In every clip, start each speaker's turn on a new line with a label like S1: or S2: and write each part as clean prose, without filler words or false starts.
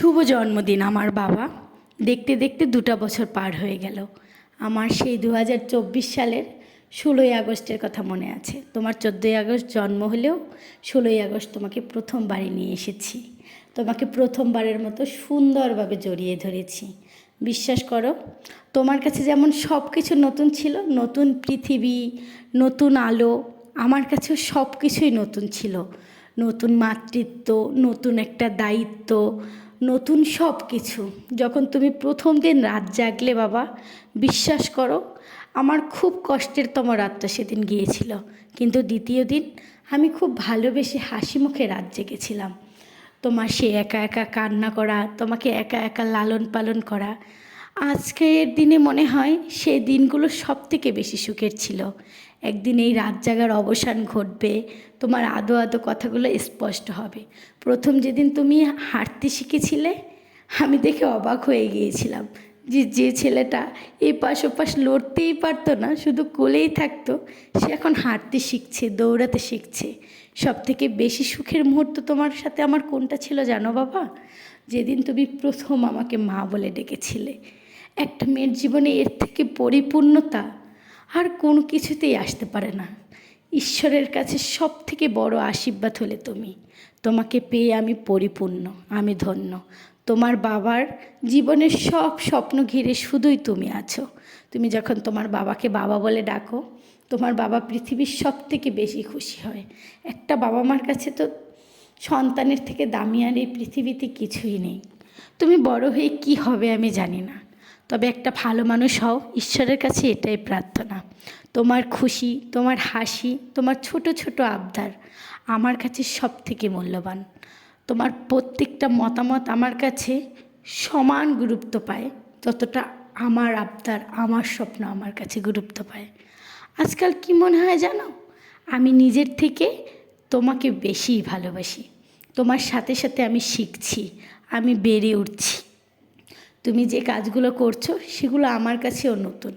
S1: শুভ জন্মদিন আমার বাবা। দেখতে দেখতে 2টা বছর পার হয়ে গেল। আমার সেই 2024 সালের 16ই আগস্টের কথা মনে আছে। তোমার 14ই আগস্ট জন্ম হলেও 16ই আগস্ট তোমাকে প্রথম বাড়ি নিয়ে এসেছি। তোমাকে প্রথমবারের মতো সুন্দরভাবে জড়িয়ে ধরেছি। বিশ্বাস করো, তোমার কাছে যেমন সব কিছু নতুন ছিল, নতুন পৃথিবী, নতুন আলো, আমার কাছেও সব কিছুই নতুন ছিল। নতুন মাতৃত্ব, নতুন একটা দায়িত্ব, নতুন সব কিছু। যখন তুমি প্রথম দিন রাত জাগলে বাবা, বিশ্বাস করো আমার খুব কষ্টেরতম রাতটা সেদিন গিয়েছিল, কিন্তু দ্বিতীয় দিন আমি খুব ভালোবেসে হাসি মুখে রাত জেগেছিলাম। তোমার সে একা একা কান্না করা, তোমাকে একা একা লালন পালন করা, আজকের দিনে মনে হয় সেই দিনগুলো সব থেকে বেশি সুখের ছিল। একদিন এই রাত জাগার অবসান ঘটবে, তোমার আদো আদো কথাগুলো স্পষ্ট হবে। প্রথম যেদিন তুমি হাঁটতে শিখেছিলে, আমি দেখে অবাক হয়ে গিয়েছিলাম যে ছেলেটা এপাশ ওপাশ লড়তেই পারতো না, শুধু কোলেই থাকতো, সে এখন হাঁটতে শিখছে, দৌড়াতে শিখছে। সব থেকে বেশি সুখের মুহূর্ত তোমার সাথে আমার কোনটা ছিল জানো বাবা? যেদিন তুমি প্রথম আমাকে মা বলে ডেকেছিলে। একটা মেয়ের জীবনে এর থেকে পরিপূর্ণতা আর কোনো কিছুতেই আসতে পারে না। ঈশ্বরের কাছে সব থেকে বড় আশীর্বাদ হলে তুমি। তোমাকে পেয়ে আমি পরিপূর্ণ, আমি ধন্য। তোমার বাবার জীবনের সব স্বপ্ন ঘিরে শুধুই তুমি আছো। তুমি যখন তোমার বাবাকে বাবা বলে ডাকো, তোমার বাবা পৃথিবীর সব থেকে বেশি খুশি হয়। একটা বাবা মার কাছে তো সন্তানের থেকে দামি আর এই পৃথিবীতে কিছুই নেই। তুমি বড় হয়ে কি হবে আমি জানি না, তবে একটা ভালো মানুষ হও, ঈশ্বরের কাছে এটাই প্রার্থনা। তোমার খুশি, তোমার হাসি, তোমার ছোট ছোট আবদার আমার কাছে সব থেকে মূল্যবান। তোমার প্রত্যেকটা মতামত আমার কাছে সমান গুরুত্ব পায়, যতটা আমার আবদার, আমার স্বপ্ন আমার কাছে গুরুত্ব পায়। আজকাল কি মনে হয় জানো, আমি নিজের থেকে তোমাকে বেশিই ভালোবাসি। তোমার সাথে সাথে আমি শিখছি, আমি বেড়ে উঠছি। তুমি যে কাজগুলো করছো সেগুলো আমার কাছেও নতুন।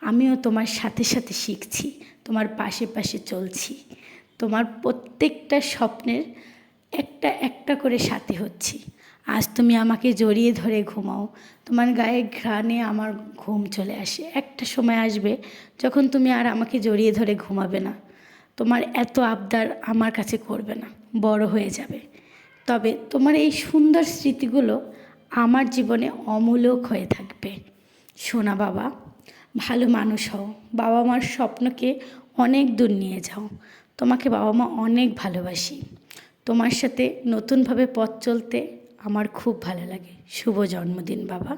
S1: আমিও তোমার সাথে সাথে শিখছি, তোমার পাশে পাশে চলছি। তোমার প্রত্যেকটা স্বপ্নের একটা একটা করে সাথী হচ্ছি। আজ তুমি আমাকে জড়িয়ে ধরে ঘুমাও, তোমার গায়ে ঘ্রাণে আমার ঘুম চলে আসে। একটা সময় আসবে যখন তুমি আর আমাকে জড়িয়ে ধরে ঘুমাবে না, তোমার এত আবদার আমার কাছে করবে না, বড় হয়ে যাবে। তবে তোমার এই সুন্দর স্মৃতিগুলো আমার জীবনে অমূলক হয়ে থাকবে। শোনা বাবা, ভালো মানুষ হও, বাবা মার স্বপ্নকে অনেক দূর নিয়ে যাও। তোমাকে বাবা মা অনেক ভালোবাসি। তোমার সাথে নতুনভাবে পথ চলতে আমার খুব ভালো লাগে। শুভ জন্মদিন বাবা।